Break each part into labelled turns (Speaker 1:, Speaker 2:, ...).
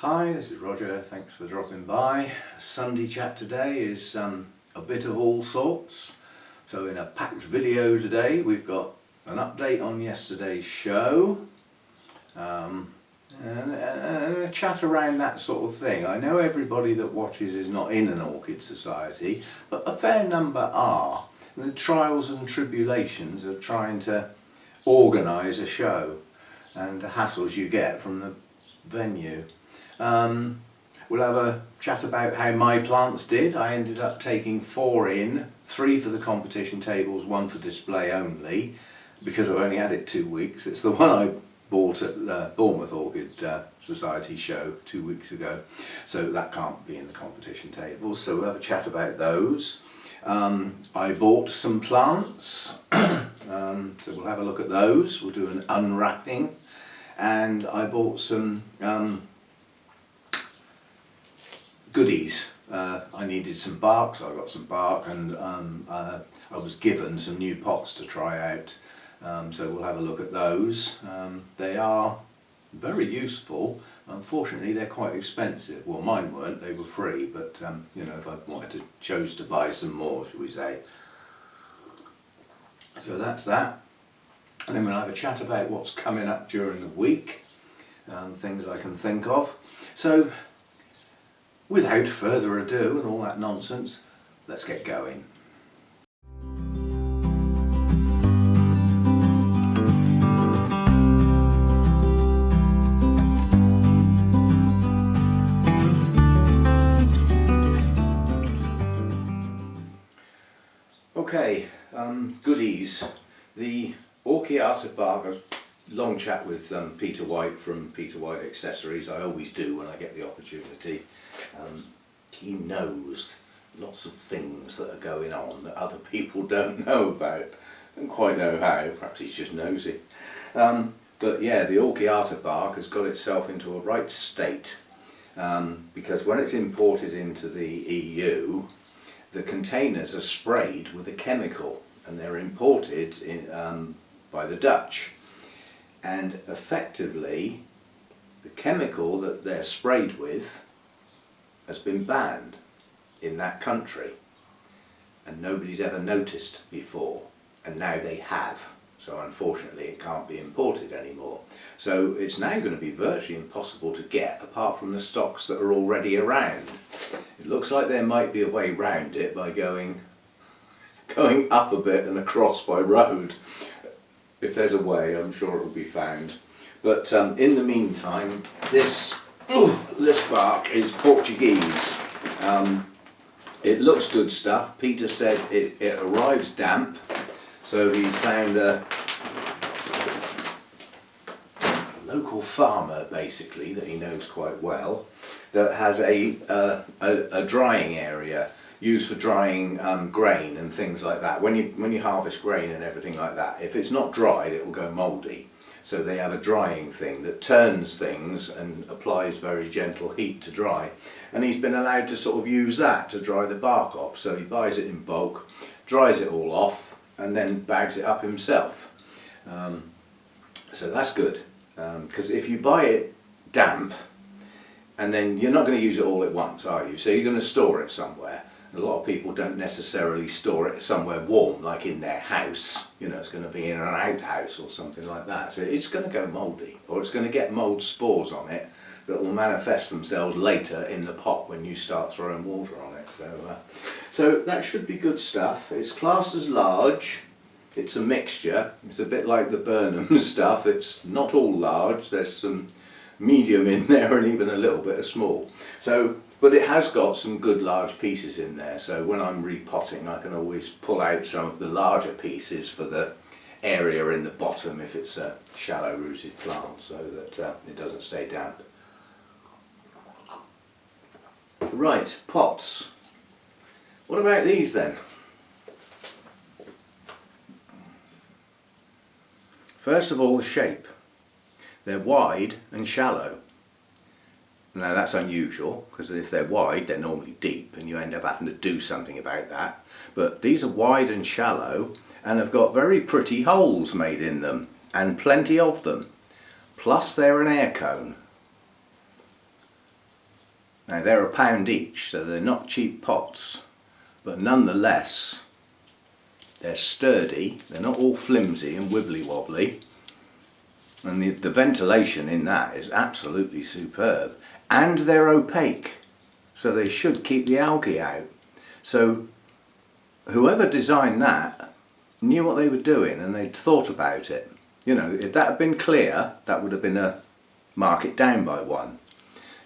Speaker 1: Hi, this is Roger, thanks for dropping by. Sunday chat today is a bit of all sorts. So in a packed video today we've got an update on yesterday's show and a chat around that sort of thing. I know everybody that watches is not in an Orchid Society, but a fair number are. And the trials and tribulations of trying to organise a show and the hassles you get from the venue. We'll have a chat about how my plants did. I ended up taking 4 in, 3 for the competition tables, 1 for display only, because I've only had it 2 weeks. It's the one I bought at the Bournemouth Orchid Society Show 2 weeks ago, so that can't be in the competition tables, so we'll have a chat about those. I bought some plants, so we'll have a look at those. We'll do an unwrapping, and I bought some goodies. I needed some bark, so I got some bark, and I was given some new pots to try out, so we'll have a look at those. They are very useful. Unfortunately they're quite expensive. Well, mine weren't, they were free, but you know, if I wanted to chose to buy some more, shall we say. So that's that, and then we'll have a chat about what's coming up during the week, things I can think of. So without further ado and all that nonsense, let's get going. Okay, goodies. The Orchiata bark, long chat with Peter White from Peter White Accessories. I always do when I get the opportunity. He knows lots of things that are going on that other people don't know about. Don't quite know how, perhaps he's just nosy. But yeah, the Orchiata bark has got itself into a right state, because when it's imported into the EU, the containers are sprayed with a chemical, and they're imported in, by the Dutch. And effectively, the chemical that they're sprayed with has been banned in that country, and nobody's ever noticed before, and now they have. So unfortunately it can't be imported anymore. So it's now going to be virtually impossible to get, apart from the stocks that are already around. It looks like there might be a way round it by going up a bit and across by road. If there's a way, I'm sure it will be found. But in the meantime, this bark is Portuguese. It looks good stuff. Peter said it arrives damp, so he's found a local farmer basically that he knows quite well that has a drying area used for drying grain and things like that. When you harvest grain and everything like that, if it's not dried it will go mouldy. So they have a drying thing that turns things and applies very gentle heat to dry. And he's been allowed to sort of use that to dry the bark off. So he buys it in bulk, dries it all off, and then bags it up himself. So that's good, because if you buy it damp, and then you're not going to use it all at once, are you? So you're going to store it somewhere. A lot of people don't necessarily store it somewhere warm, like in their house. You know, it's going to be in an outhouse or something like that. So it's going to go mouldy, or it's going to get mould spores on it that will manifest themselves later in the pot when you start throwing water on it. So that should be good stuff. It's classed as large. It's a mixture. It's a bit like the Burnham stuff. It's not all large. There's some medium in there and even a little bit of small. But it has got some good large pieces in there, so when I'm repotting I can always pull out some of the larger pieces for the area in the bottom if it's a shallow rooted plant, so that it doesn't stay damp. Right, pots. What about these then? First of all, the shape. They're wide and shallow. Now that's unusual, because if they're wide they're normally deep and you end up having to do something about that. But these are wide and shallow and have got very pretty holes made in them, and plenty of them. Plus they're an air cone. Now they're £1 each, so they're not cheap pots, but nonetheless they're sturdy, they're not all flimsy and wibbly wobbly, and the ventilation in that is absolutely superb, and they're opaque, so they should keep the algae out. So whoever designed that knew what they were doing and they'd thought about it. You know, if that had been clear, that would have been a mark it down by 1.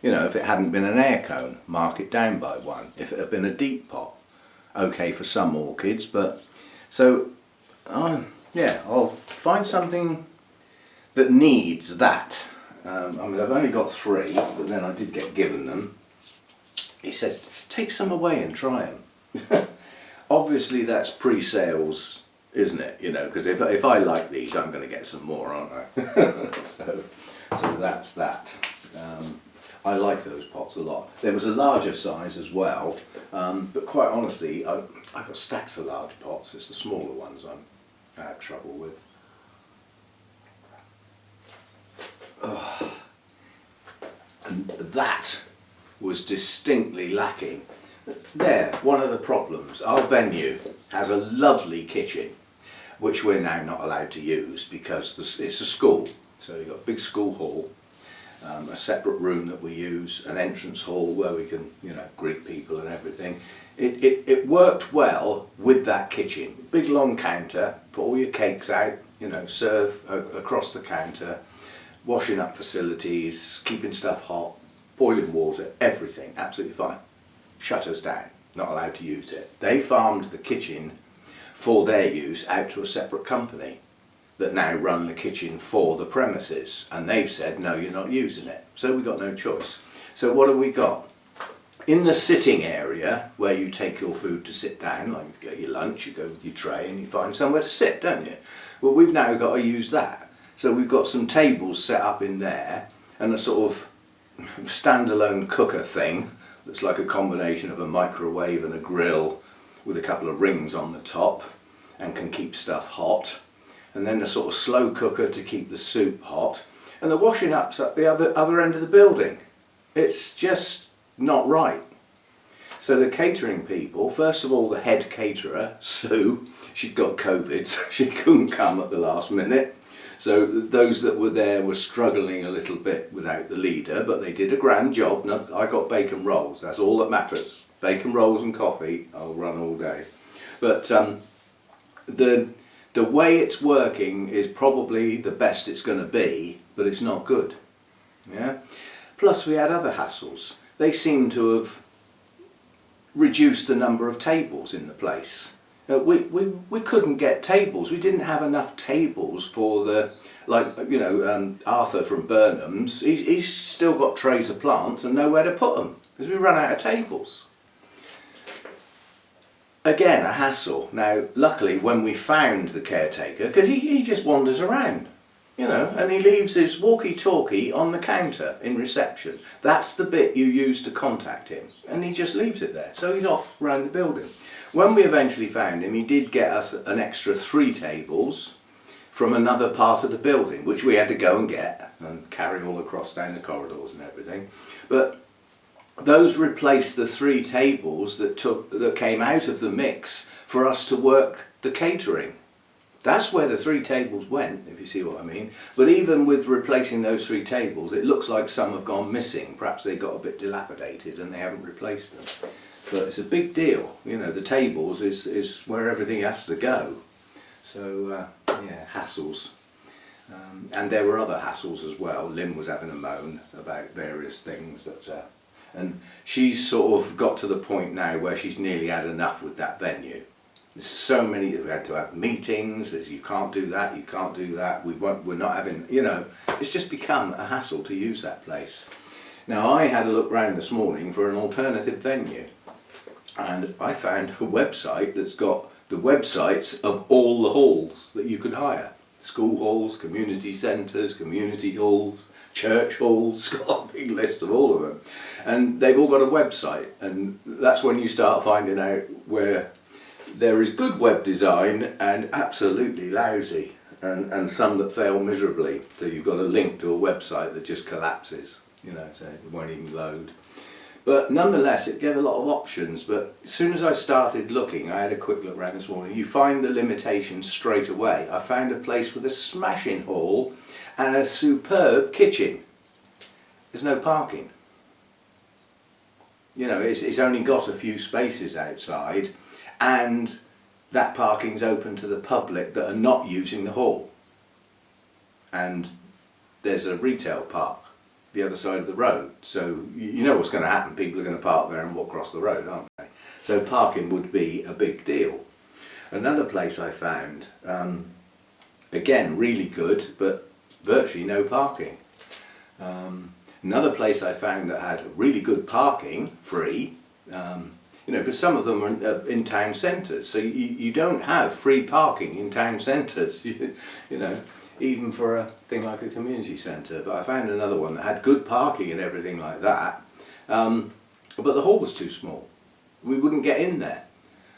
Speaker 1: You know, if it hadn't been an air cone, mark it down by 1. If it had been a deep pot, okay for some orchids, but so yeah, I'll find something that needs that. I mean, I've only got 3, but then I did get given them. He said, take some away and try them. Obviously that's pre-sales, isn't it? You know, because if I like these, I'm going to get some more, aren't I? so that's that. I like those pots a lot. There was a larger size as well, but quite honestly, I've got stacks of large pots. It's the smaller ones I have trouble with. Oh. And that was distinctly lacking. There, one of the problems. Our venue has a lovely kitchen, which we're now not allowed to use because it's a school. So you've got a big school hall, a separate room that we use, an entrance hall where we can, you know, greet people and everything. It worked well with that kitchen. Big long counter, put all your cakes out, you know, serve across the counter, washing up facilities, keeping stuff hot, boiling water, everything, absolutely fine. Shut us down, not allowed to use it. They farmed the kitchen for their use out to a separate company that now run the kitchen for the premises, and they've said no, you're not using it, so we've got no choice. So what have we got? In the sitting area where you take your food to sit down, like you get your lunch, you go with your tray and you find somewhere to sit, don't you? Well, we've now got to use that. So we've got some tables set up in there and a sort of standalone cooker thing that's like a combination of a microwave and a grill with a couple of rings on the top and can keep stuff hot, and then a sort of slow cooker to keep the soup hot, and the washing up's at the other end of the building. It's just not right. So the catering people, first of all the head caterer, Sue, she'd got COVID, so she couldn't come at the last minute. So those that were there were struggling a little bit without the leader, but they did a grand job. I got bacon rolls, that's all that matters. Bacon rolls and coffee, I'll run all day. But the way it's working is probably the best it's going to be, but it's not good. Yeah. Plus we had other hassles. They seem to have reduced the number of tables in the place. We couldn't get tables. We didn't have enough tables for the, like, you know, Arthur from Burnham's, he's still got trays of plants and nowhere to put them because we ran out of tables. Again, a hassle. Now, luckily, when we found the caretaker, because he just wanders around, you know, and he leaves his walkie-talkie on the counter in reception. That's the bit you use to contact him, and he just leaves it there. So he's off around the building. When we eventually found him, he did get us an extra 3 tables from another part of the building, which we had to go and get and carry all across down the corridors and everything. But those replaced the 3 tables that came out of the mix for us to work the catering. That's where the 3 tables went, if you see what I mean. But even with replacing those 3 tables, it looks like some have gone missing. Perhaps they got a bit dilapidated and they haven't replaced them. But it's a big deal, you know, the tables is where everything has to go. So, yeah, hassles. And there were other hassles as well. Lynn was having a moan about various things that... and she's sort of got to the point now where she's nearly had enough with that venue. There's so many, we had to have meetings, there's you can't do that, you can't do that, we're not having, you know, it's just become a hassle to use that place. Now I had a look round this morning for an alternative venue, and I found a website that's got the websites of all the halls that you could hire. School halls, community centres, community halls, church halls, got a big list of all of them. And they've all got a website, and that's when you start finding out where there is good web design and absolutely lousy, and some that fail miserably. So you've got a link to a website that just collapses, you know, so it won't even load. But nonetheless, it gave a lot of options. But as soon as I started looking, I had a quick look around this morning, you find the limitations straight away. I found a place with a smashing hall and a superb kitchen. There's no parking. You know, it's only got a few spaces outside, and that parking's open to the public that are not using the hall. And there's a retail park the other side of the road, so you know what's going to happen. People are going to park there and walk across the road, aren't they? So parking would be a big deal. Another place I found, again really good, but virtually no parking. Another place I found that had really good parking, free, you know, because some of them are in town centres, so you don't have free parking in town centres, you know, even for a thing like a community centre. But I found another one that had good parking and everything like that, but the hall was too small. We wouldn't get in there.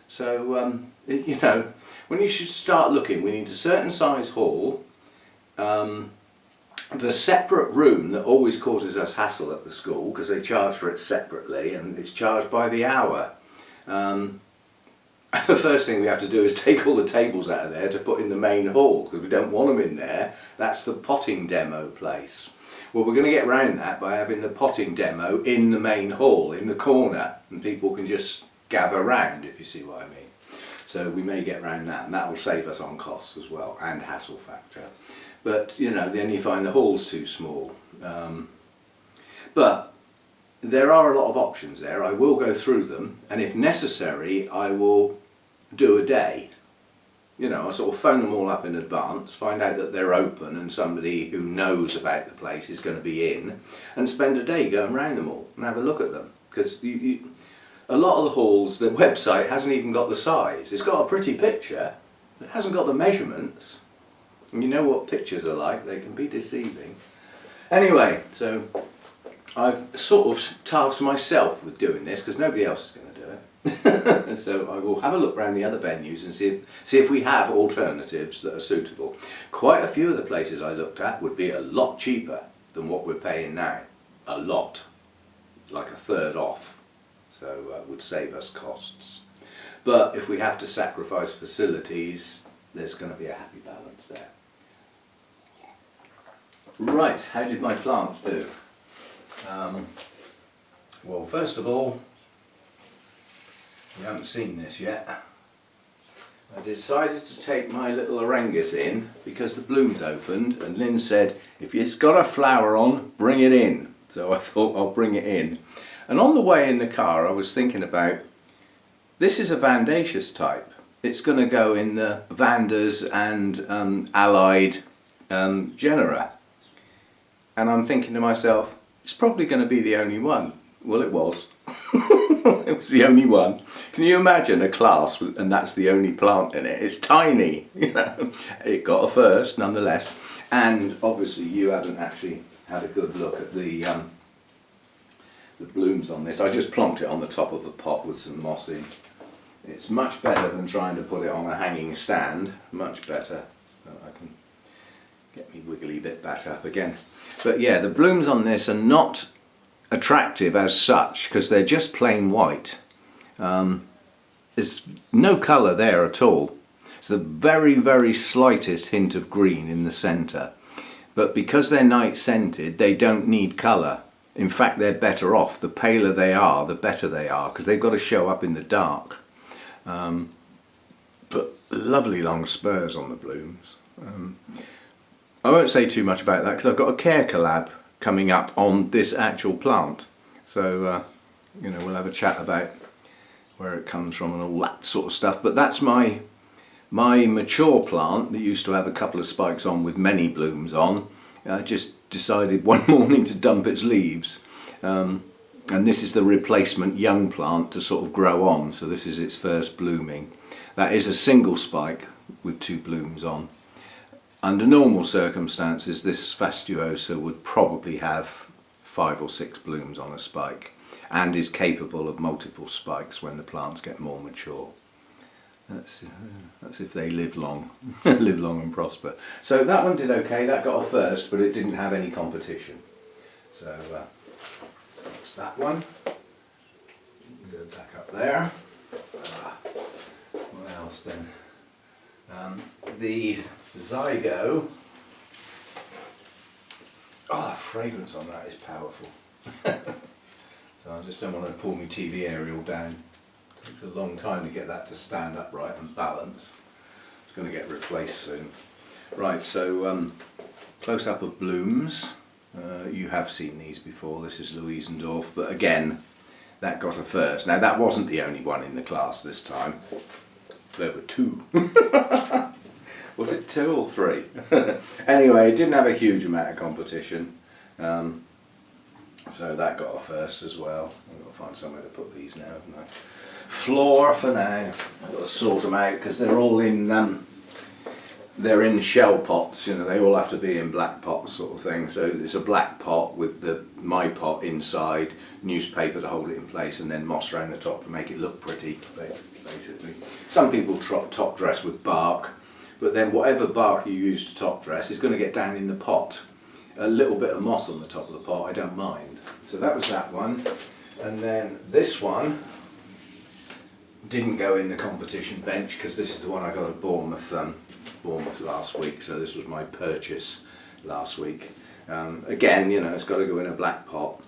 Speaker 1: So, you know, when you should start looking, we need a certain size hall. The separate room that always causes us hassle at the school, because they charge for it separately and it's charged by the hour. The first thing we have to do is take all the tables out of there to put in the main hall, because we don't want them in there. That's the potting demo place. Well, we're going to get around that by having the potting demo in the main hall, in the corner, and people can just gather round, if you see what I mean. So we may get around that, and that will save us on costs as well, and hassle factor. But, you know, then you find the hall's too small. But there are a lot of options there. I will go through them, and if necessary, I will do a day. You know, I sort of phone them all up in advance, find out that they're open and somebody who knows about the place is going to be in, and spend a day going around them all and have a look at them. Because a lot of the halls, the website hasn't even got the size. It's got a pretty picture, but it hasn't got the measurements. And you know what pictures are like, they can be deceiving. Anyway, so I've sort of tasked myself with doing this because nobody else is going to do it. So I will have a look around the other venues and see if we have alternatives that are suitable. Quite a few of the places I looked at would be a lot cheaper than what we're paying now. A lot. Like a third off. So it would save us costs. But if we have to sacrifice facilities, there's going to be a happy balance there. Right, how did my plants do? Well, first of all, you haven't seen this yet. I decided to take my little orangus in because the blooms opened, and Lynn said, if it's got a flower on, bring it in. So I thought I'll bring it in. And on the way in the car I was thinking about, this is a Vandaceous type. It's going to go in the Vandas and allied genera. And I'm thinking to myself, it's probably going to be the only one. Well, it was. It was the only one. Can you imagine a class and that's the only plant in it? It's tiny, you know. It got a first nonetheless. And obviously you haven't actually had a good look at the blooms on this. I just plonked it on the top of a pot with some moss in. It's much better than trying to put it on a hanging stand. Much better. I can get me wiggly bit back up again. But yeah, the blooms on this are not attractive as such because they're just plain white. There's no colour there at all. It's the very, very slightest hint of green in the centre. But because they're night scented, they don't need colour. In fact, they're better off. The paler they are, the better they are, because they've got to show up in the dark. But lovely long spurs on the blooms. I won't say too much about that because I've got a care collab coming up on this actual plant. So, you know, we'll have a chat about where it comes from and all that sort of stuff. But that's my mature plant that used to have a couple of spikes on with many blooms on. I just decided one morning to dump its leaves. And this is the replacement young plant to sort of grow on. So this is its first blooming. That is a single spike with 2 blooms on. Under normal circumstances, this fastuosa would probably have 5 or 6 blooms on a spike and is capable of multiple spikes when the plants get more mature. That's if they live long, live long and prosper. So that one did okay, that got a first, but it didn't have any competition. So that's that one. Go back up there. What else then? The Zygo. Oh, the fragrance on that is powerful. So I just don't want to pull my TV aerial down. It takes a long time to get that to stand upright and balance. It's going to get replaced soon. Right, so close up of blooms. You have seen these before. This is Louisendorf, but again, that got a first. Now that wasn't the only one in the class this time. There were two. Was it 2 or 3? Anyway, it didn't have a huge amount of competition. So that got a first as well. I've got to find somewhere to put these now, haven't I? Floor for now. I've got to sort them out because they're all in they're in shell pots, you know, they all have to be in black pots sort of thing. So it's a black pot with my pot inside, newspaper to hold it in place, and then moss around the top to make it look pretty, basically. Some people top dress with bark, but then whatever bark you use to top dress is going to get down in the pot. A little bit of moss on the top of the pot, I don't mind. So that was that one. And then this one didn't go in the competition bench because this is the one I got at Bournemouth last week, so this was my purchase last week. Again, you know, it's got to go in a black pot.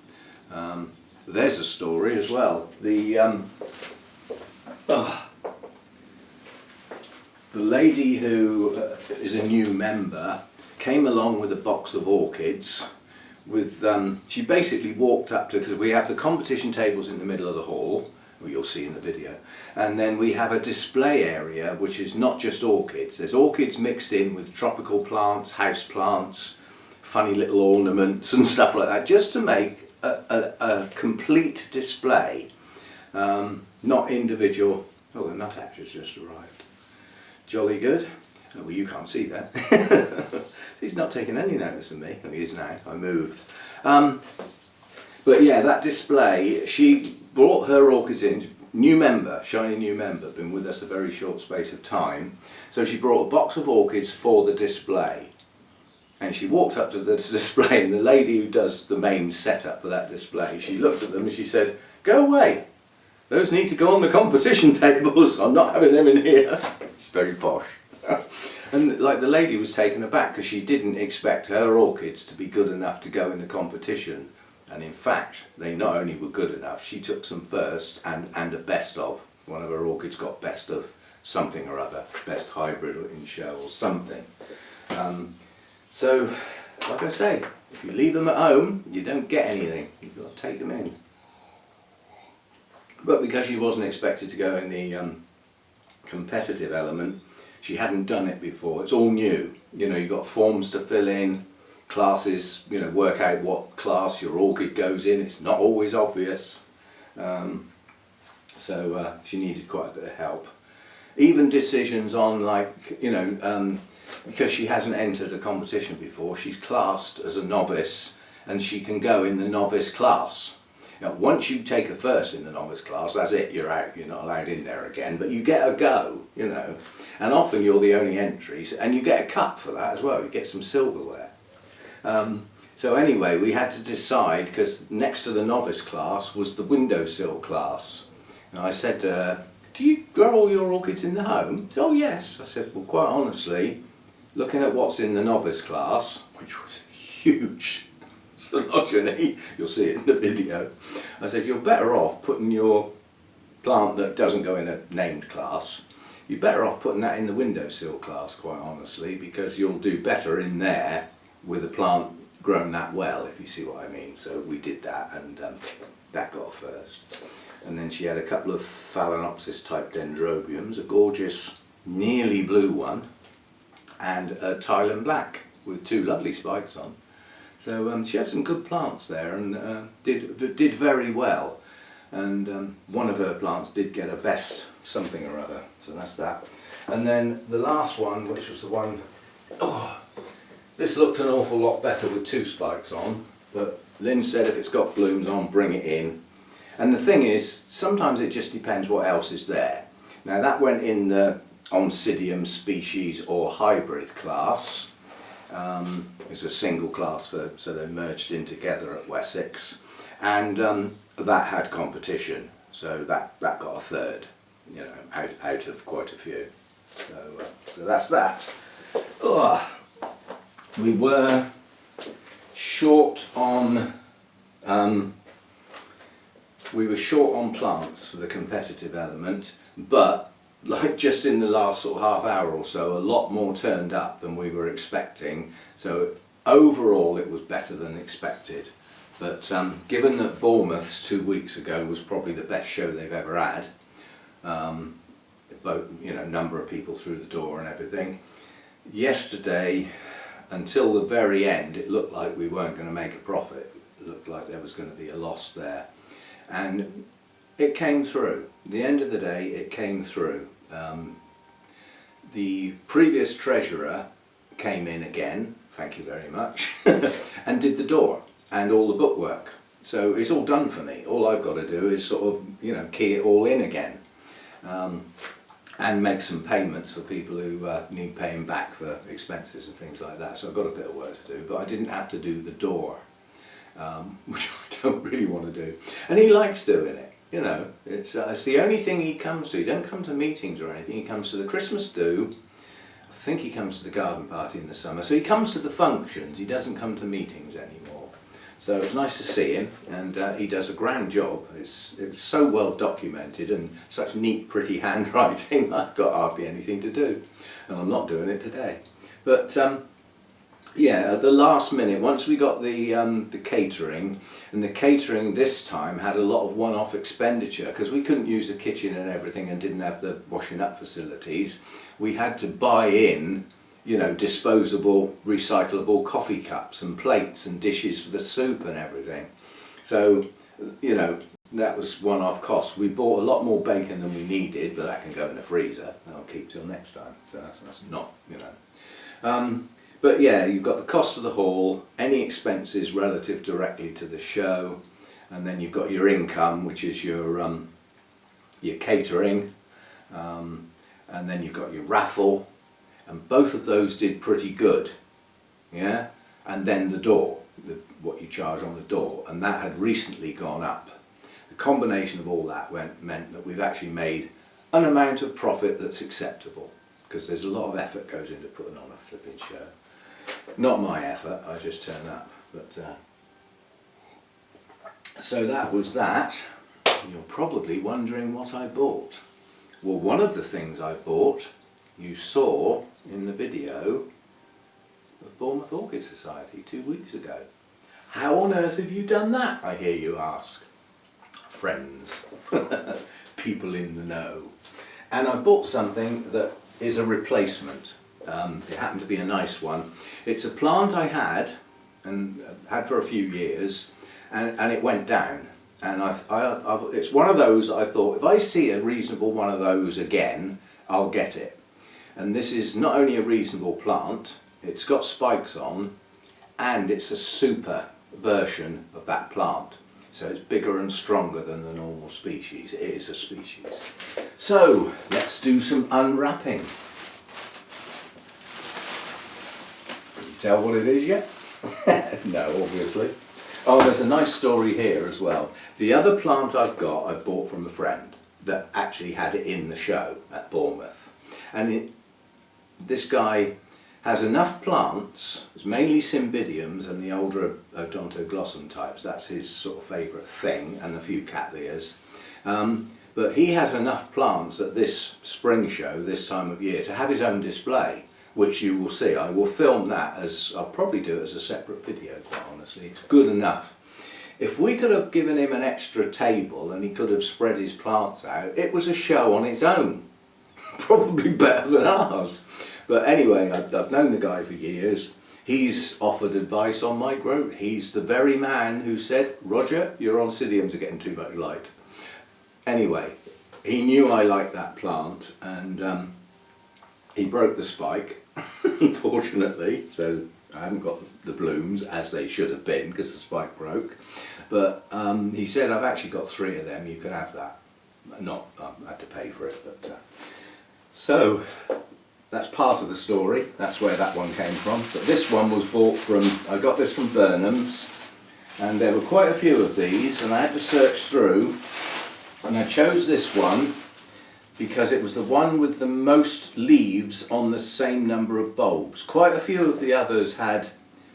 Speaker 1: There's a story as well. The lady who is a new member came along with a box of orchids. She basically walked up to, because we have the competition tables in the middle of the hall, you'll see in the video, and then we have a display area which is not just orchids. There's orchids mixed in with tropical plants, house plants, funny little ornaments and stuff like that, just to make a complete display, not individual. Oh, the nuthatcher's just arrived. Jolly good. Oh, well, you can't see that. He's not taking any notice of me. Oh, he is now. I moved. But yeah, that display, she brought her orchids in, new member, shiny new member, been with us a very short space of time. So she brought a box of orchids for the display. And she walked up to the display, and the lady who does the main setup for that display, she looked at them and she said, "Go away. Those need to go on the competition tables. I'm not having them in here." It's very posh. And like the lady was taken aback because she didn't expect her orchids to be good enough to go in the competition. And in fact, they not only were good enough, she took some first and a best of. One of her orchids got best of something or other, best hybrid in shells, something. So, like I say, if you leave them at home, you don't get anything. You've got to take them in. But because she wasn't expected to go in the competitive element, she hadn't done it before. It's all new. You know, you've got forms to fill in, classes, you know, work out what class your orchid goes in. It's not always obvious. So she needed quite a bit of help. Even decisions on, like, you know, because she hasn't entered a competition before, she's classed as a novice and she can go in the novice class. Now, once you take a first in the novice class, that's it, you're out, you're not allowed in there again, but you get a go, you know, and often you're the only entries, and you get a cup for that as well, you get some silverware. So anyway, we had to decide, because next to the novice class was the windowsill class. And I said to her, "Do you grow all your orchids in the home?" She said, "Oh yes." I said, "Well, quite honestly, looking at what's in the novice class," which was huge, phylogeny, you'll see it in the video. I said, "You're better off putting your plant that doesn't go in a named class, you're better off putting that in the windowsill class, quite honestly, because you'll do better in there with a plant grown that well, if you see what I mean." So we did that, and that got first. And then she had a couple of Phalaenopsis type dendrobiums, a gorgeous nearly blue one, and a Thailand black with 2 lovely spikes on. So she had some good plants there, and did very well. And one of her plants did get a best something or other, so that's that. And then the last one, which was the one, this looked an awful lot better with 2 spikes on, but Lynn said if it's got blooms on, bring it in. And the thing is, sometimes it just depends what else is there. Now that went in the Oncidium species or hybrid class. It's a single class, so they're merged in together at Wessex, and that had competition. so that got a third, you know, out of quite a few. So that's that. Ugh. We were short on plants for the competitive element, but like just in the last sort of half hour or so, a lot more turned up than we were expecting. So overall it was better than expected. But given that Bournemouth's 2 weeks ago was probably the best show they've ever had, both, you know, number of people through the door and everything, yesterday until the very end it looked like we weren't going to make a profit. It looked like there was going to be a loss there, and it came through. At the end of the day it came through. The previous treasurer came in again, thank you very much, and did the door and all the bookwork. So it's all done for me. All I've got to do is sort of, you know, key it all in again, and make some payments for people who need paying back for expenses and things like that. So I've got a bit of work to do, but I didn't have to do the door, which I don't really want to do. And he likes doing it, you know. It's the only thing he comes to. He don't come to meetings or anything. He comes to the Christmas do. I think he comes to the garden party in the summer. So he comes to the functions. He doesn't come to meetings anymore. So it's nice to see him, and he does a grand job. It's so well documented and such neat, pretty handwriting. I've got hardly anything to do, and I'm not doing it today. But yeah, at the last minute, once we got the catering, and the catering this time had a lot of one-off expenditure because we couldn't use the kitchen and everything and didn't have the washing up facilities. We had to buy in, you know, disposable, recyclable coffee cups and plates and dishes for the soup and everything. So, you know, that was one-off cost. We bought a lot more bacon than we needed, but that can go in the freezer and I'll keep till next time. So that's not, you know. But yeah, you've got the cost of the hall, any expenses relative directly to the show, and then you've got your income, which is your catering, and then you've got your raffle. And both of those did pretty good, yeah? And then the door, what you charge on the door, and that had recently gone up. The combination of all that meant that we've actually made an amount of profit that's acceptable, because there's a lot of effort goes into putting on a flipping show. Not my effort, I just turn up. But so that was that. You're probably wondering what I bought. Well, one of the things I bought you saw in the video of Bournemouth Orchid Society 2 weeks ago. How on earth have you done that, I hear you ask? Friends, people in the know. And I bought something that is a replacement. It happened to be a nice one. It's a plant I had, and had for a few years, and it went down. And it's one of those I thought, if I see a reasonable one of those again, I'll get it. And this is not only a reasonable plant, it's got spikes on, and it's a super version of that plant. So it's bigger and stronger than the normal species. It is a species. So let's do some unwrapping. Can you tell what it is yet? No, obviously. Oh, there's a nice story here as well. The other plant I've got, I bought from a friend that actually had it in the show at Bournemouth. And this guy has enough plants, it's mainly cymbidiums and the older odontoglossum types, that's his sort of favourite thing, and a few cattleyas. But he has enough plants at this spring show, this time of year, to have his own display, which you will see. I will film that as, I'll probably do it as a separate video, quite honestly. It's good enough. If we could have given him an extra table and he could have spread his plants out, it was a show on its own. Probably better than ours. But anyway, I've known the guy for years. He's offered advice on my growth. He's the very man who said, Roger, your oncidiums are getting too much light. Anyway, he knew I liked that plant, and he broke the spike, unfortunately, so I haven't got the blooms as they should have been because the spike broke. But he said, I've actually got 3 of them, you can have that. Not, I had to pay for it, but... So, that's part of the story, that's where that one came from. But this one was bought from, I got this from Burnham's, and there were quite a few of these, and I had to search through And I chose this one because it was the one with the most leaves on the same number of bulbs. Quite a few of the others had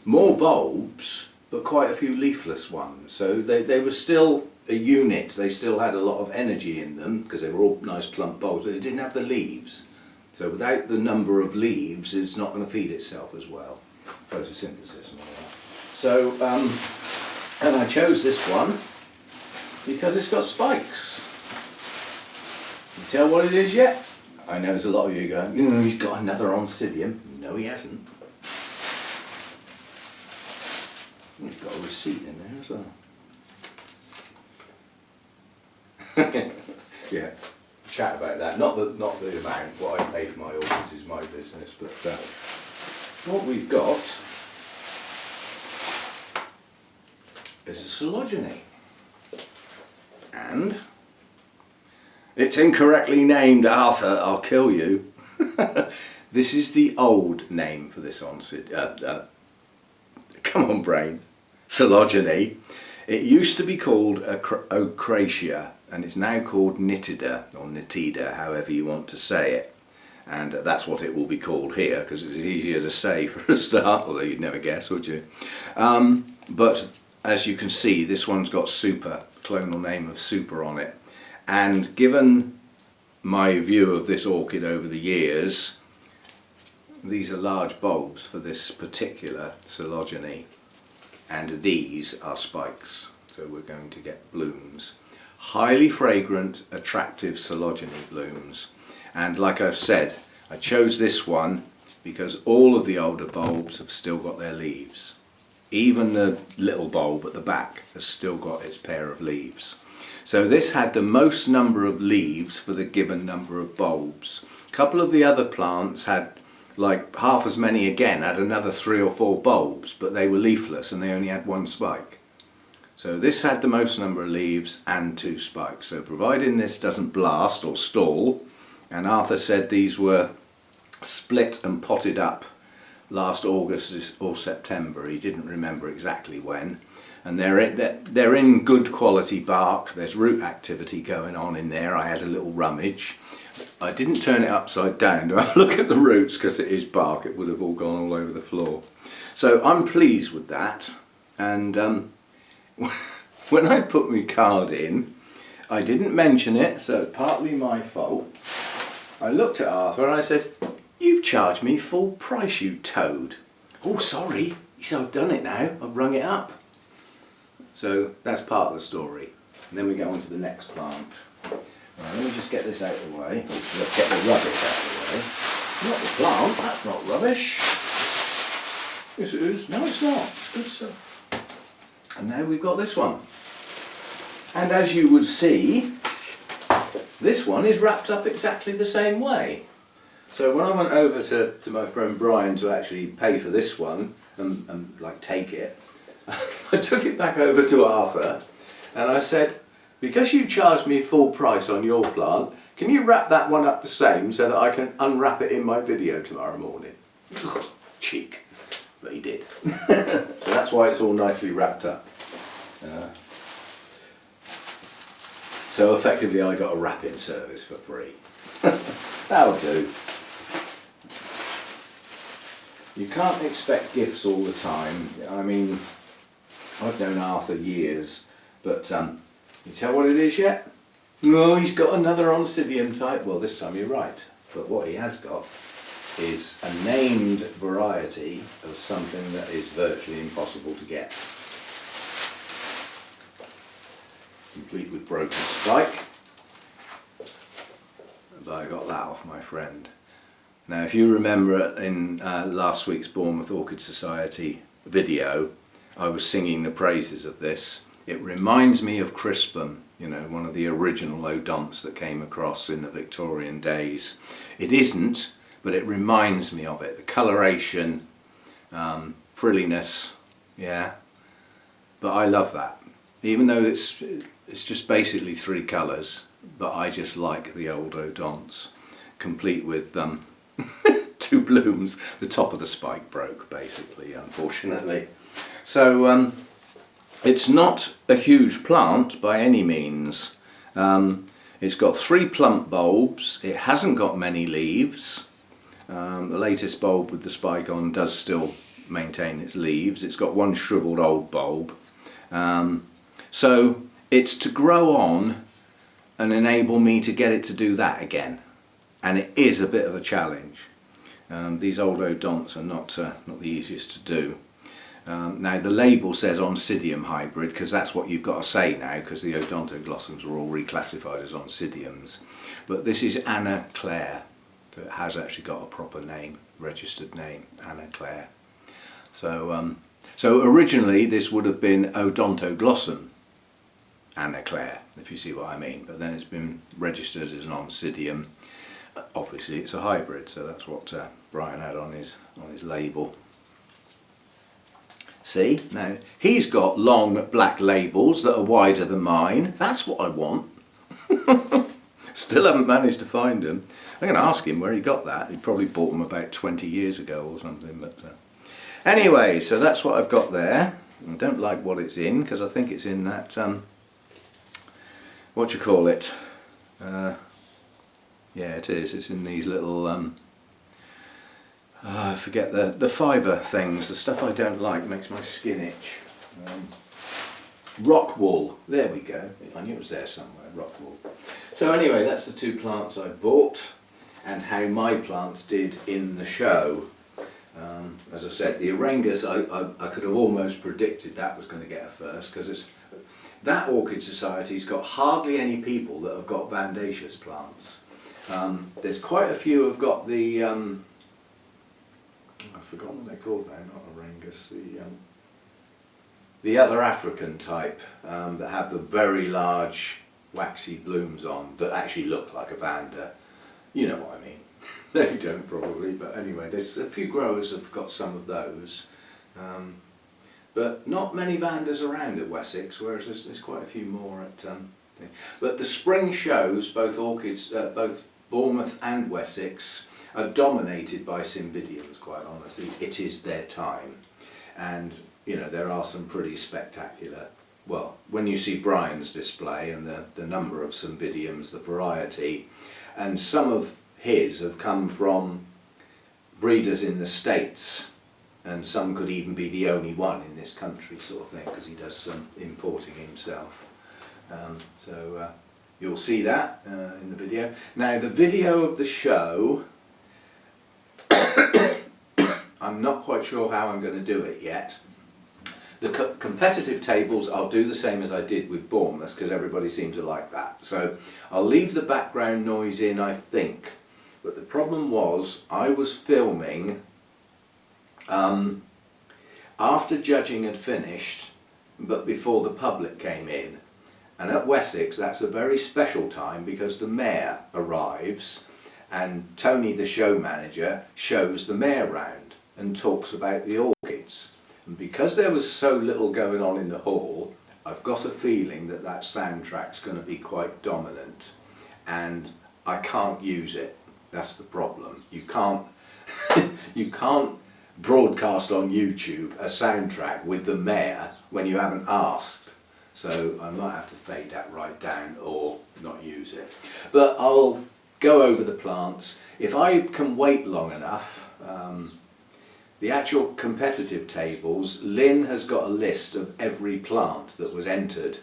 Speaker 1: more bulbs, but quite a few leafless ones. So they were still a unit, they still had a lot of energy in them because they were all nice plump bulbs, but they didn't have the leaves. So without the number of leaves, it's not going to feed itself as well. Photosynthesis and all that. So, and I chose this one because it's got spikes. Can you tell what it is yet? I know there's a lot of you going, he's got another Oncidium. No, he hasn't. He's got a receipt in there as well. Yeah, chat about that. Not the amount. What I pay for my orchids is my business, but what we've got is a coelogeny, and it's incorrectly named. Arthur, I'll kill you. This is the old name for this come on, brain. Coelogeny. It used to be called Orchiata, and it's now called Nitida, or Nitida, however you want to say it. And that's what it will be called here, because it's easier to say for a start, although you'd never guess, would you? But as you can see, this one's got Super, clonal name of Super on it. And given my view of this orchid over the years, these are large bulbs for this particular coelogeny, and these are spikes, so we're going to get blooms. Highly fragrant, attractive coelogeny blooms. And like I've said, I chose this one because all of the older bulbs have still got their leaves. Even the little bulb at the back has still got its pair of leaves. So this had the most number of leaves for the given number of bulbs. A couple of the other plants had like half as many again, had another 3 or 4 bulbs, but they were leafless and they only had 1 spike. So this had the most number of leaves and 2 spikes. So providing this doesn't blast or stall, and Arthur said these were split and potted up last August or September, he didn't remember exactly when, and they're in good quality bark. There's root activity going on in there. I had a little rummage. I didn't turn it upside down to have a look at the roots because it is bark, it would have all gone all over the floor. So I'm pleased with that, and when I put my card in, I didn't mention it, so it's partly my fault. I looked at Arthur and I said, "You've charged me full price, you toad." "Oh, sorry." He said, "I've done it now, I've rung it up." So that's part of the story. And then we go on to the next plant. Right, let me just get this out of the way. Let's get the rubbish out of the way. Not the plant, that's not rubbish. Yes it is. No, it's not. It's good stuff. And now we've got this one. And as you would see, this one is wrapped up exactly the same way. So when I went over to my friend Brian to actually pay for this one and like take it, I took it back over to Arthur and I said, "Because you charged me full price on your plant, can you wrap that one up the same so that I can unwrap it in my video tomorrow morning?" Cheek. But he did. So that's why it's all nicely wrapped up. So effectively I got a wrapping service for free. That'll do. You can't expect gifts all the time. I mean, I've known Arthur years, but you tell what it is yet? No, he's got another Oncidium type. Well, this time you're right. But what he has got is a named variety of something that is virtually impossible to get. Complete with broken spike. But I got that off my friend. Now, if you remember in last week's Bournemouth Orchid Society video, I was singing the praises of this. It reminds me of Crispum, you know, one of the original odonts that came across in the Victorian days. It isn't, but it reminds me of it. The coloration, frilliness, yeah. But I love that. Even though it's just basically 3 colours, but I just like the old odonts, complete with 2 blooms. The top of the spike broke, basically, unfortunately. So it's not a huge plant by any means, It's got 3 plump bulbs. It hasn't got many leaves. The latest bulb with the spike on does still maintain its leaves. It's got 1 shriveled old bulb. So it's to grow on and enable me to get it to do that again. And it is a bit of a challenge. These old odonts are not the easiest to do. Now the label says Oncidium hybrid, because that's what you've got to say now, because the odontoglossums are all reclassified as Oncidiums. But this is Anna Claire. So it has actually got a proper name, registered name, Anna Claire. So, so originally this would have been Odontoglossum Anna Claire, if you see what I mean. But then it's been registered as an Oncidium. Obviously it's a hybrid, so that's what Brian had on his label. See, now he's got long black labels that are wider than mine. That's what I want. Still haven't managed to find him. I'm going to ask him where he got that. He probably bought them about 20 years ago or something. But anyway, so that's what I've got there. I don't like what it's in, because I think it's in that, what you call it? Yeah, it is. It's in these little, I forget the fibre things. The stuff I don't like makes my skin itch. Rock wool. There we go. I knew it was there somewhere. Rock wool. So anyway, that's the 2 plants I bought and how my plants did in the show. As I said, the Orangus, I could have almost predicted that was going to get a first, because that Orchid Society's got hardly any people that have got Vandaceous plants. There's quite a few have got the, I've forgotten what they're called now, not Orangus, the other African type that have the very large waxy blooms on that actually look like a Vanda. You know what I mean. They don't probably, but anyway, there's a few growers have got some of those. But not many Vandas around at Wessex, whereas there's quite a few more at but the spring shows, both orchids, both Bournemouth and Wessex, are dominated by Cymbidiums, quite honestly. It is their time. And, you know, there are some pretty spectacular, well, when you see Brian's display and the number of Cymbidiums, the variety, and some of his have come from breeders in the States, and some could even be the only one in this country, sort of thing, because he does some importing himself. So you'll see that in the video. Now the video of the show, I'm not quite sure how I'm going to do it yet. The competitive tables I'll do the same as I did with Bournemouth, because everybody seemed to like that. So I'll leave the background noise in, I think. But the problem was I was filming after judging had finished, but before the public came in. And at Wessex that's a very special time, because the mayor arrives and Tony the show manager shows the mayor round and talks about the orchids. And because there was so little going on in the hall, I've got a feeling that that soundtrack's going to be quite dominant, and I can't use it. That's the problem. You can't you can't broadcast on YouTube a soundtrack with the mayor when you haven't asked. So I might have to fade that right down or not use it. But I'll go over the plants. If I can wait long enough, the actual competitive tables, Lynn has got a list of every plant that was entered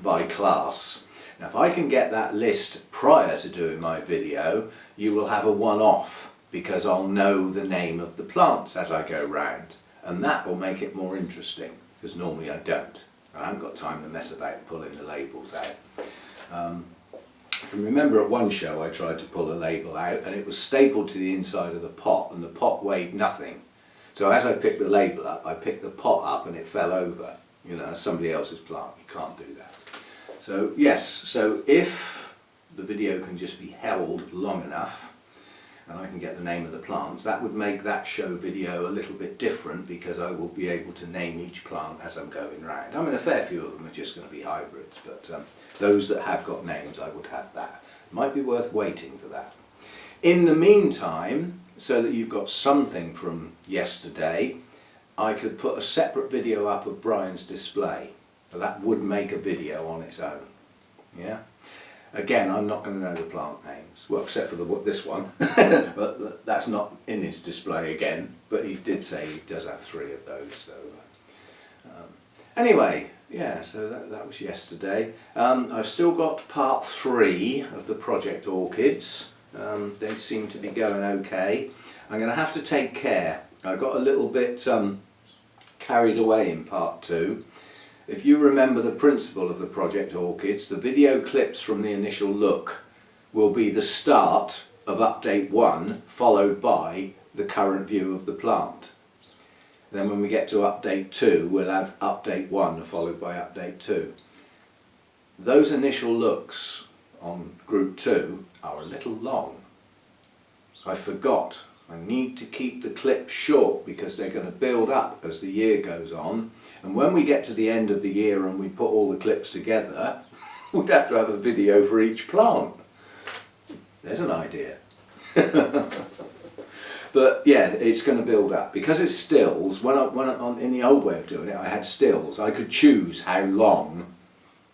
Speaker 1: by class. Now if I can get that list prior to doing my video, you will have a one-off, because I'll know the name of the plants as I go round, and that will make it more interesting, because normally I don't. I haven't got time to mess about pulling the labels out. I can remember at one show I tried to pull a label out and it was stapled to the inside of the pot, and the pot weighed nothing. So as I picked the label up, I picked the pot up and it fell over. You know, as somebody else's plant. You can't do that. So yes, so if the video can just be held long enough and I can get the name of the plants, that would make that show video a little bit different, because I will be able to name each plant as I'm going round. I mean, a fair few of them are just going to be hybrids, but those that have got names, I would have that. It might be worth waiting for that. In the meantime, so that you've got something from yesterday, I could put a separate video up of Brian's display. That would make a video on its own. Yeah? Again, I'm not going to know the plant names, well, except for this one, but that's not in his display again, but he did say he does have 3 of those. So anyway, yeah, so that was yesterday. I've still got part 3 of the Project Orchids. They seem to be going okay. I'm going to have to take care. I got a little bit carried away in part 2. If you remember the principle of the Project Orchids, the video clips from the initial look will be the start of update 1 followed by the current view of the plant. Then when we get to update 2, we'll have update 1 followed by update 2. Those initial looks on group 2 are a little long. I forgot. I need to keep the clips short because they're going to build up as the year goes on. And when we get to the end of the year and we put all the clips together, we'd have to have a video for each plant. There's an idea. But yeah, it's going to build up. Because it's stills, in the old way of doing it, I had stills. I could choose how long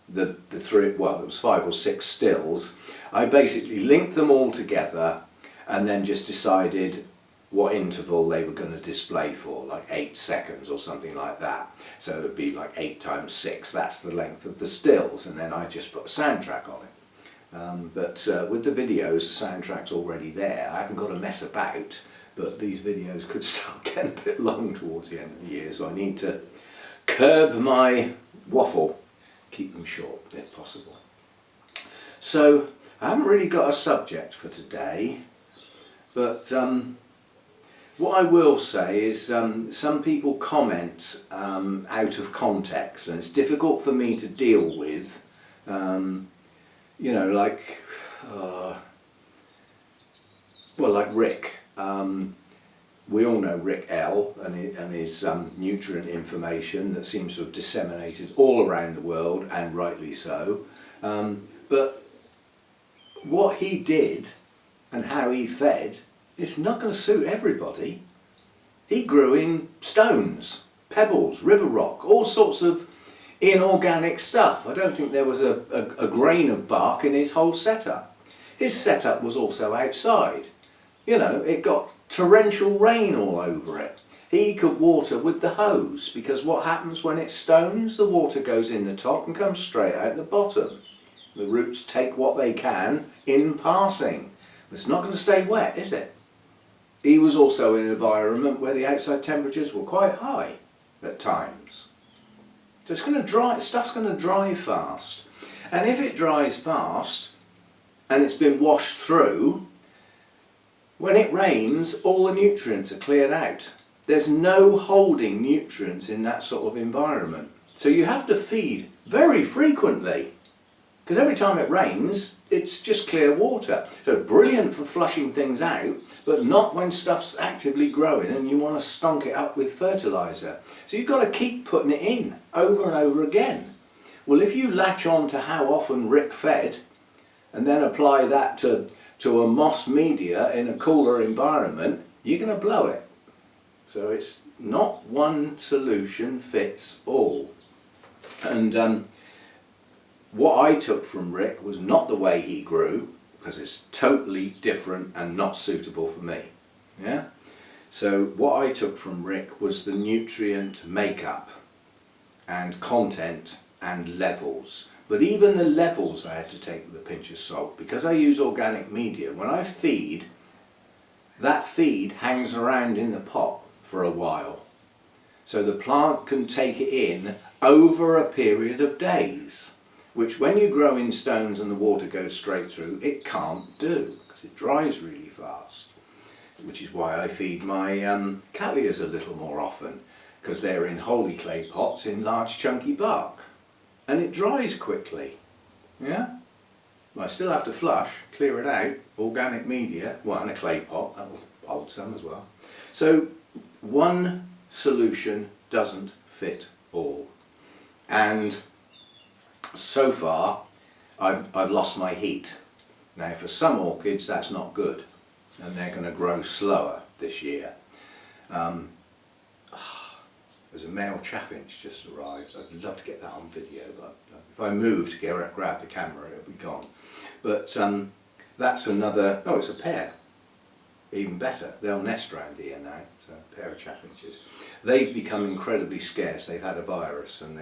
Speaker 1: the 3, well, it was 5 or 6 stills. I basically linked them all together and then just decided what interval they were going to display for, like 8 seconds or something like that. So it would be like 8 times 6, that's the length of the stills, and then I just put a soundtrack on it. But with the videos, the soundtrack's already there. I haven't got to mess about, but these videos could start getting a bit long towards the end of the year, so I need to curb my waffle, keep them short if possible. So I haven't really got a subject for today, but what I will say is some people comment out of context, and it's difficult for me to deal with. You know, like, well, like Rick. We all know Rick L and his nutrient information that seems to have disseminated all around the world, and rightly so. But what he did and how he fed, it's not going to suit everybody. He grew in stones, pebbles, river rock, all sorts of inorganic stuff. I don't think there was a grain of bark in his whole setup. His setup was also outside. You know, it got torrential rain all over it. He could water with the hose, because what happens when it's stones? The water goes in the top and comes straight out the bottom. The roots take what they can in passing. It's not going to stay wet, is it? He was also in an environment where the outside temperatures were quite high at times. So it's going to dry, stuff's going to dry fast. And if it dries fast and it's been washed through, when it rains, all the nutrients are cleared out. There's no holding nutrients in that sort of environment. So you have to feed very frequently, because every time it rains, it's just clear water. So brilliant for flushing things out, but not when stuff's actively growing and you want to stonk it up with fertiliser. So you've got to keep putting it in over and over again. Well, if you latch on to how often Rick fed and then apply that to a moss media in a cooler environment, you're going to blow it. So it's not one solution fits all. And what I took from Rick was not the way he grew, because it's totally different and not suitable for me. Yeah? So what I took from Rick was the nutrient makeup and content and levels. But even the levels I had to take with a pinch of salt, because I use organic media. When I feed, that feed hangs around in the pot for a while. So the plant can take it in over a period of days, which when you grow in stones and the water goes straight through, it can't do, because it dries really fast. Which is why I feed my Cattleyas a little more often, because they're in holy clay pots in large chunky bark. And it dries quickly. Yeah? Well, I still have to flush, clear it out, organic media, well, and a clay pot, that will hold some as well. So one solution doesn't fit all. And so far, I've lost my heat. Now for some orchids that's not good, and they're going to grow slower this year. There's a male chaffinch just arrived. I'd love to get that on video, but if I move to grab the camera, it'll be gone. But that's another, oh, it's a pair. Even better, they'll nest around here now, so a pair of chaffinches. They've become incredibly scarce. They've had a virus and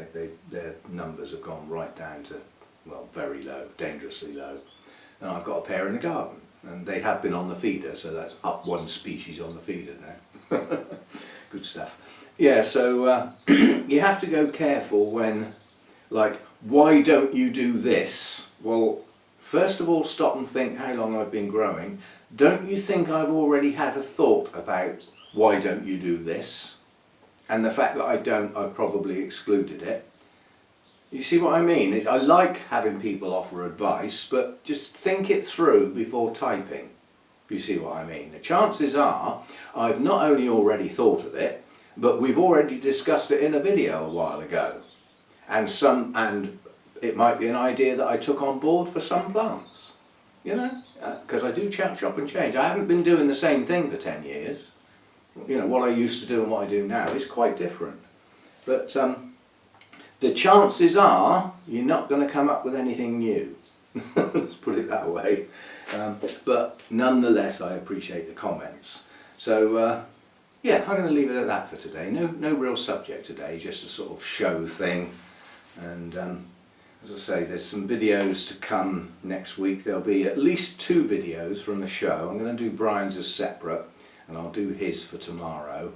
Speaker 1: their numbers have gone right down to, well, very low, dangerously low. And I've got a pair in the garden, and they have been on the feeder, so that's up one species on the feeder now. Good stuff. Yeah, so you have to go careful when, like, why don't you do this? Well, first of all, stop and think how long I've been growing. Don't you think I've already had a thought about why don't you do this? And the fact that I don't, I've probably excluded it. You see what I mean? I like having people offer advice, but just think it through before typing. You see what I mean? The chances are I've not only already thought of it, but we've already discussed it in a video a while ago. And it might be an idea that I took on board for some plants. You know, because I do chop and change. I haven't been doing the same thing for 10 years. You know, what I used to do and what I do now is quite different. But the chances are you're not going to come up with anything new. Let's put it that way. But nonetheless, I appreciate the comments. So, yeah, I'm going to leave it at that for today. No real subject today, just a sort of show thing. And as I say, there's some videos to come next week. There'll be at least 2 videos from the show. I'm going to do Brian's as separate, and I'll do his for tomorrow.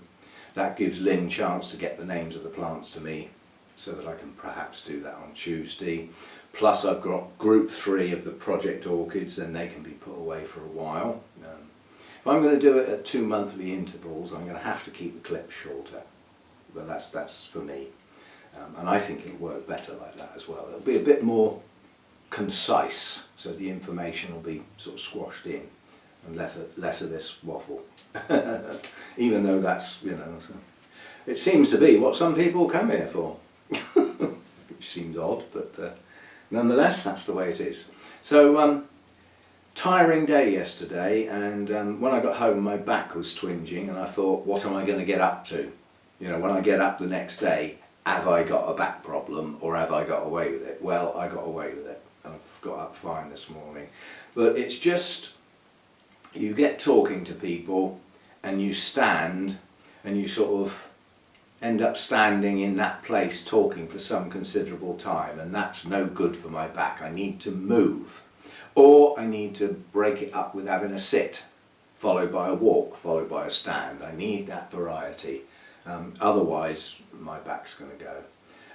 Speaker 1: That gives Lynn a chance to get the names of the plants to me, so that I can perhaps do that on Tuesday. Plus I've got group 3 of the project orchids, and they can be put away for a while. If I'm going to do it at 2 monthly intervals, I'm going to have to keep the clips shorter. But that's for me. And I think it'll work better like that as well. It'll be a bit more concise, so the information will be sort of squashed in, and less of this waffle. Even though that's, you know, so it seems to be what some people come here for. Which seems odd, but nonetheless, that's the way it is. So, tiring day yesterday, and when I got home my back was twinging, and I thought, what am I going to get up to? You know, when I get up the next day, have I got a back problem or have I got away with it? Well, I got away with it. I've got up fine this morning. But it's just, you get talking to people and you stand and you sort of end up standing in that place talking for some considerable time, and that's no good for my back. I need to move, or I need to break it up with having a sit, followed by a walk, followed by a stand. I need that variety. Otherwise my back's going to go.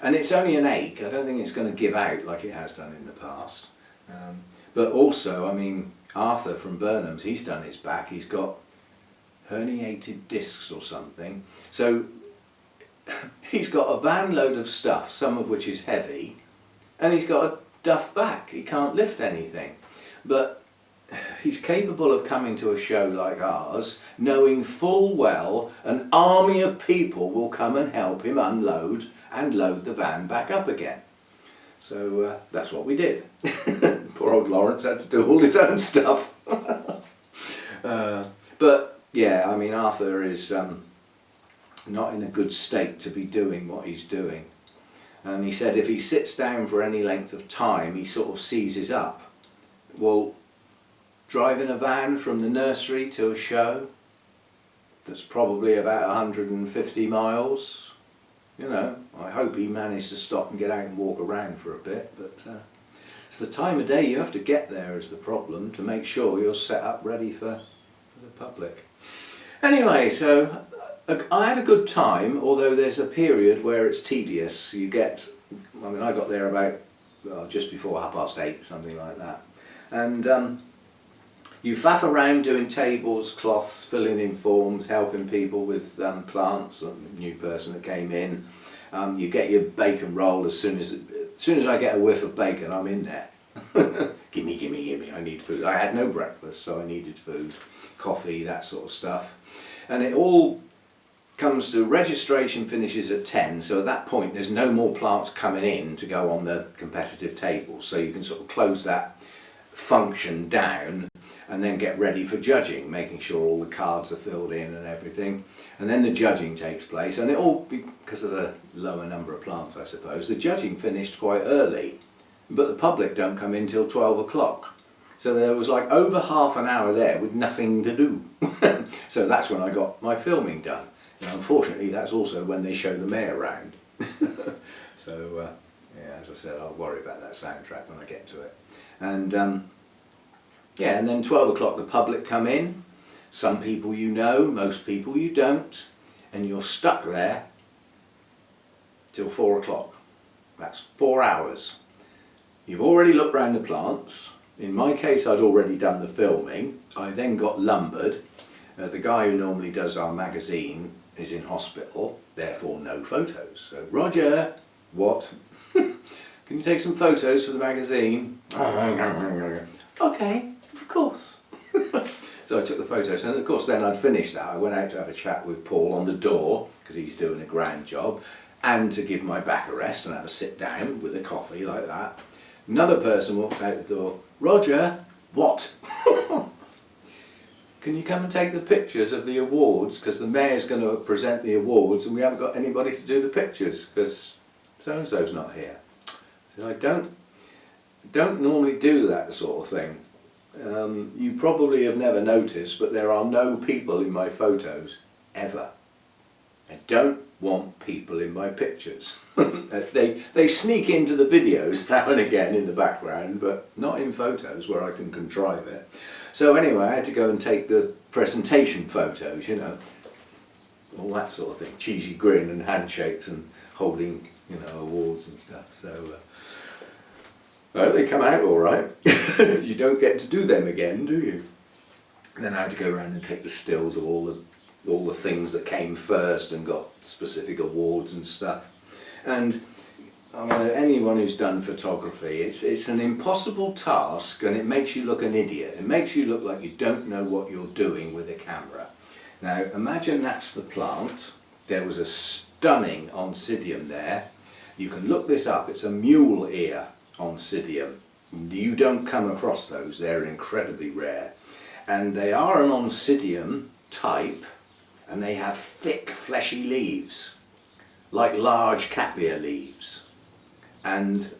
Speaker 1: And it's only an ache. I don't think it's going to give out like it has done in the past. But also, I mean, Arthur from Burnham's, he's done his back. He's got herniated discs or something. So he's got a van load of stuff, some of which is heavy, and he's got a duff back. He can't lift anything. But he's capable of coming to a show like ours, knowing full well an army of people will come and help him unload and load the van back up again. So that's what we did. Poor old Lawrence had to do all his own stuff. But yeah, I mean, Arthur is not in a good state to be doing what he's doing. And he said if he sits down for any length of time, he sort of seizes up. Well, driving a van from the nursery to a show that's probably about 150 miles, you know, I hope he managed to stop and get out and walk around for a bit, but it's the time of day you have to get there is the problem, to make sure you're set up ready for the public. Anyway, so I had a good time, although there's a period where it's tedious. You get, I mean, I got there about just before 8:30, something like that, and you faff around doing tables, cloths, filling in forms, helping people with plants, a new person that came in. You get your bacon roll as soon as I get a whiff of bacon, I'm in there. Gimme, gimme, gimme, I need food. I had no breakfast, so I needed food, coffee, that sort of stuff. And it all comes to, registration finishes at 10, so at that point there's no more plants coming in to go on the competitive tables, so you can sort of close that function down and then get ready for judging, making sure all the cards are filled in and everything. And then the judging takes place, and it all, because of the lower number of plants I suppose, the judging finished quite early, but the public don't come in till 12 o'clock. So there was like over half an hour there with nothing to do. So that's when I got my filming done. And unfortunately that's also when they show the mayor around. So yeah, as I said, I'll worry about that soundtrack when I get to it. And yeah, and then 12 o'clock the public come in. Some people you know, most people you don't. And you're stuck there till 4 o'clock. That's 4 hours. You've already looked round the plants. In my case, I'd already done the filming. I then got lumbered. The guy who normally does our magazine is in hospital, therefore no photos. So, Roger, what? Can you take some photos for the magazine? Okay, of course. So I took the photos, and of course then I'd finished that. I went out to have a chat with Paul on the door, because he's doing a grand job, and to give my back a rest and have a sit down with a coffee like that. Another person walked out the door. Roger, what? Can you come and take the pictures of the awards, because the mayor's going to present the awards and we haven't got anybody to do the pictures because so-and-so's not here. So I don't normally do that sort of thing. You probably have never noticed, but there are no people in my photos ever. I don't want people in my pictures. They sneak into the videos now and again in the background, but not in photos where I can contrive it. So anyway, I had to go and take the presentation photos, you know, all that sort of thing, cheesy grin and handshakes and holding, you know, awards and stuff. So well, they come out all right. You don't get to do them again, do you? And then I had to go around and take the stills of all the things that came first and got specific awards and stuff. And anyone who's done photography, it's an impossible task, and it makes you look an idiot. It makes you look like you don't know what you're doing with a camera. Now imagine that's the plant. There was a stunning oncidium there. You can look this up. It's a mule ear oncidium. You don't come across those. They're incredibly rare. And they are an oncidium type, and they have thick fleshy leaves, like large cattleya leaves. And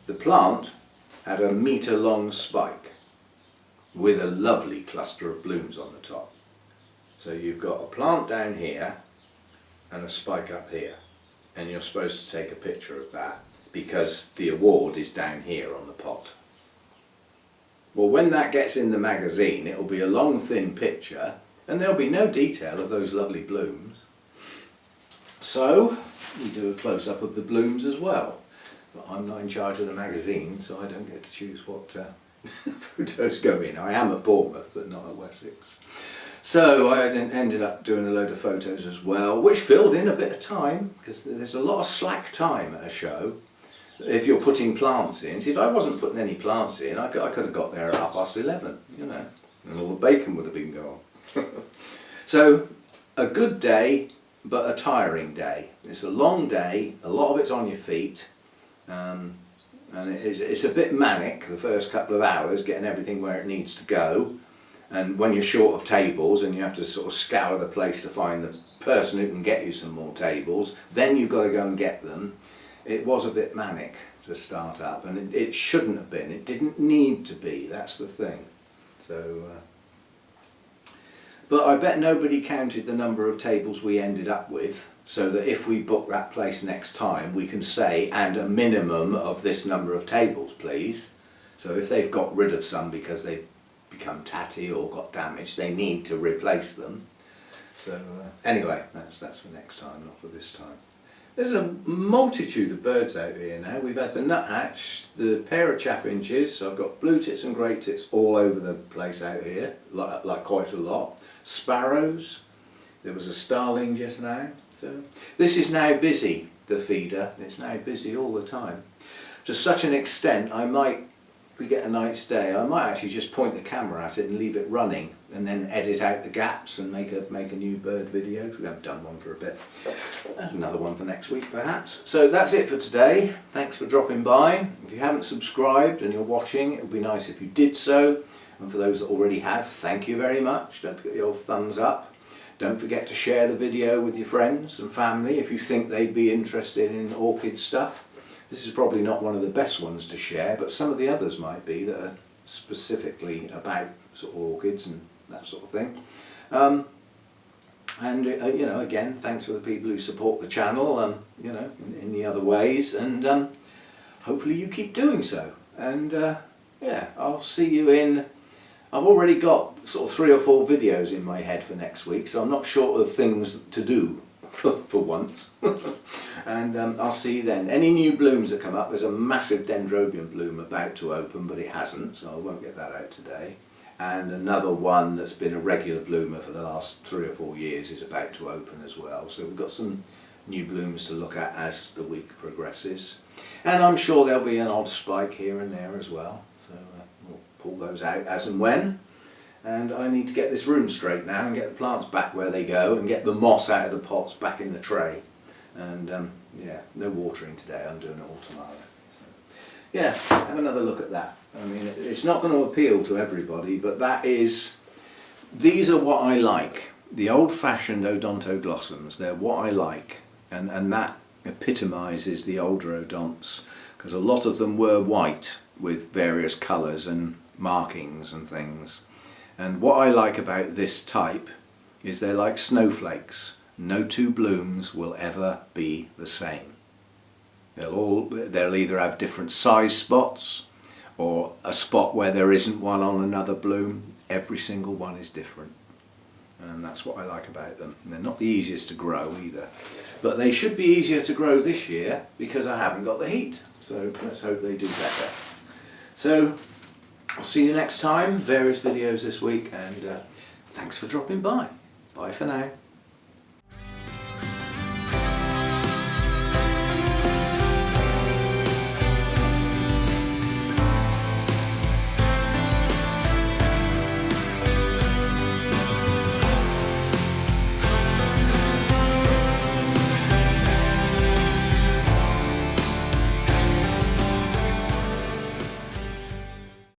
Speaker 1: the plant had a metre-long spike with a lovely cluster of blooms on the top. So you've got a plant down here and a spike up here, and you're supposed to take a picture of that because the award is down here on the pot. Well, when that gets in the magazine, it'll be a long thin picture and there'll be no detail of those lovely blooms. So we do a close-up of the blooms as well. But I'm not in charge of the magazine, so I don't get to choose what photos go in. I am at Bournemouth, but not at Wessex. So I then ended up doing a load of photos as well, which filled in a bit of time, because there's a lot of slack time at a show. If you're putting plants in, see, if I wasn't putting any plants in, I could have got there at 11:30, you know, and all the bacon would have been gone. So a good day, but a tiring day. It's a long day, a lot of it's on your feet, and it's a bit manic the first couple of hours, getting everything where it needs to go. And when you're short of tables and you have to sort of scour the place to find the person who can get you some more tables, then you've got to go and get them. It was a bit manic to start up, and it shouldn't have been. It didn't need to be, that's the thing. So, but I bet nobody counted the number of tables we ended up with, so that if we book that place next time, we can say, and a minimum of this number of tables, please. So if they've got rid of some because they've become tatty or got damaged, they need to replace them. So anyway, that's for next time, not for this time. There's a multitude of birds out here now. We've had the nuthatch, the pair of chaffinches. I've got blue tits and grey tits all over the place out here, like quite a lot. Sparrows. There was a starling just now. So this is now busy, the feeder. It's now busy all the time. To such an extent, I might, if we get a nice day, I might actually just point the camera at it and leave it running, and then edit out the gaps and make a new bird video. We haven't done one for a bit. That's another one for next week perhaps. So that's it for today. Thanks for dropping by. If you haven't subscribed and you're watching, it would be nice if you did so. And for those that already have, thank you very much. Don't forget the old thumbs up. Don't forget to share the video with your friends and family if you think they'd be interested in orchid stuff. This is probably not one of the best ones to share, but some of the others might be that are specifically about sort of orchids and that sort of thing. And you know, again, thanks for the people who support the channel, you know, in the other ways, and hopefully you keep doing so. And yeah, I'll see you in. I've already got sort of 3 or 4 videos in my head for next week, so I'm not short of things to do for once. And I'll see you then. Any new blooms that come up, there's a massive dendrobium bloom about to open, but it hasn't, so I won't get that out today. And another one that's been a regular bloomer for the last 3 or 4 years is about to open as well. So we've got some new blooms to look at as the week progresses. And I'm sure there'll be an odd spike here and there as well. So we'll pull those out as and when. And I need to get this room straight now and get the plants back where they go and get the moss out of the pots back in the tray. And yeah, no watering today, I'm doing it all tomorrow. So, yeah, have another look at that. I mean, it's not going to appeal to everybody, but these are what I like. The old-fashioned odontoglossums, they're what I like. And that epitomises the older odonts, because a lot of them were white with various colours and markings and things. And what I like about this type is they're like snowflakes. No 2 blooms will ever be the same. They'll either have different size spots or a spot where there isn't one on another bloom. Every single one is different. And that's what I like about them. And they're not the easiest to grow either. But they should be easier to grow this year because I haven't got the heat. So let's hope they do better. So I'll see you next time. Various videos this week, and thanks for dropping by. Bye for now.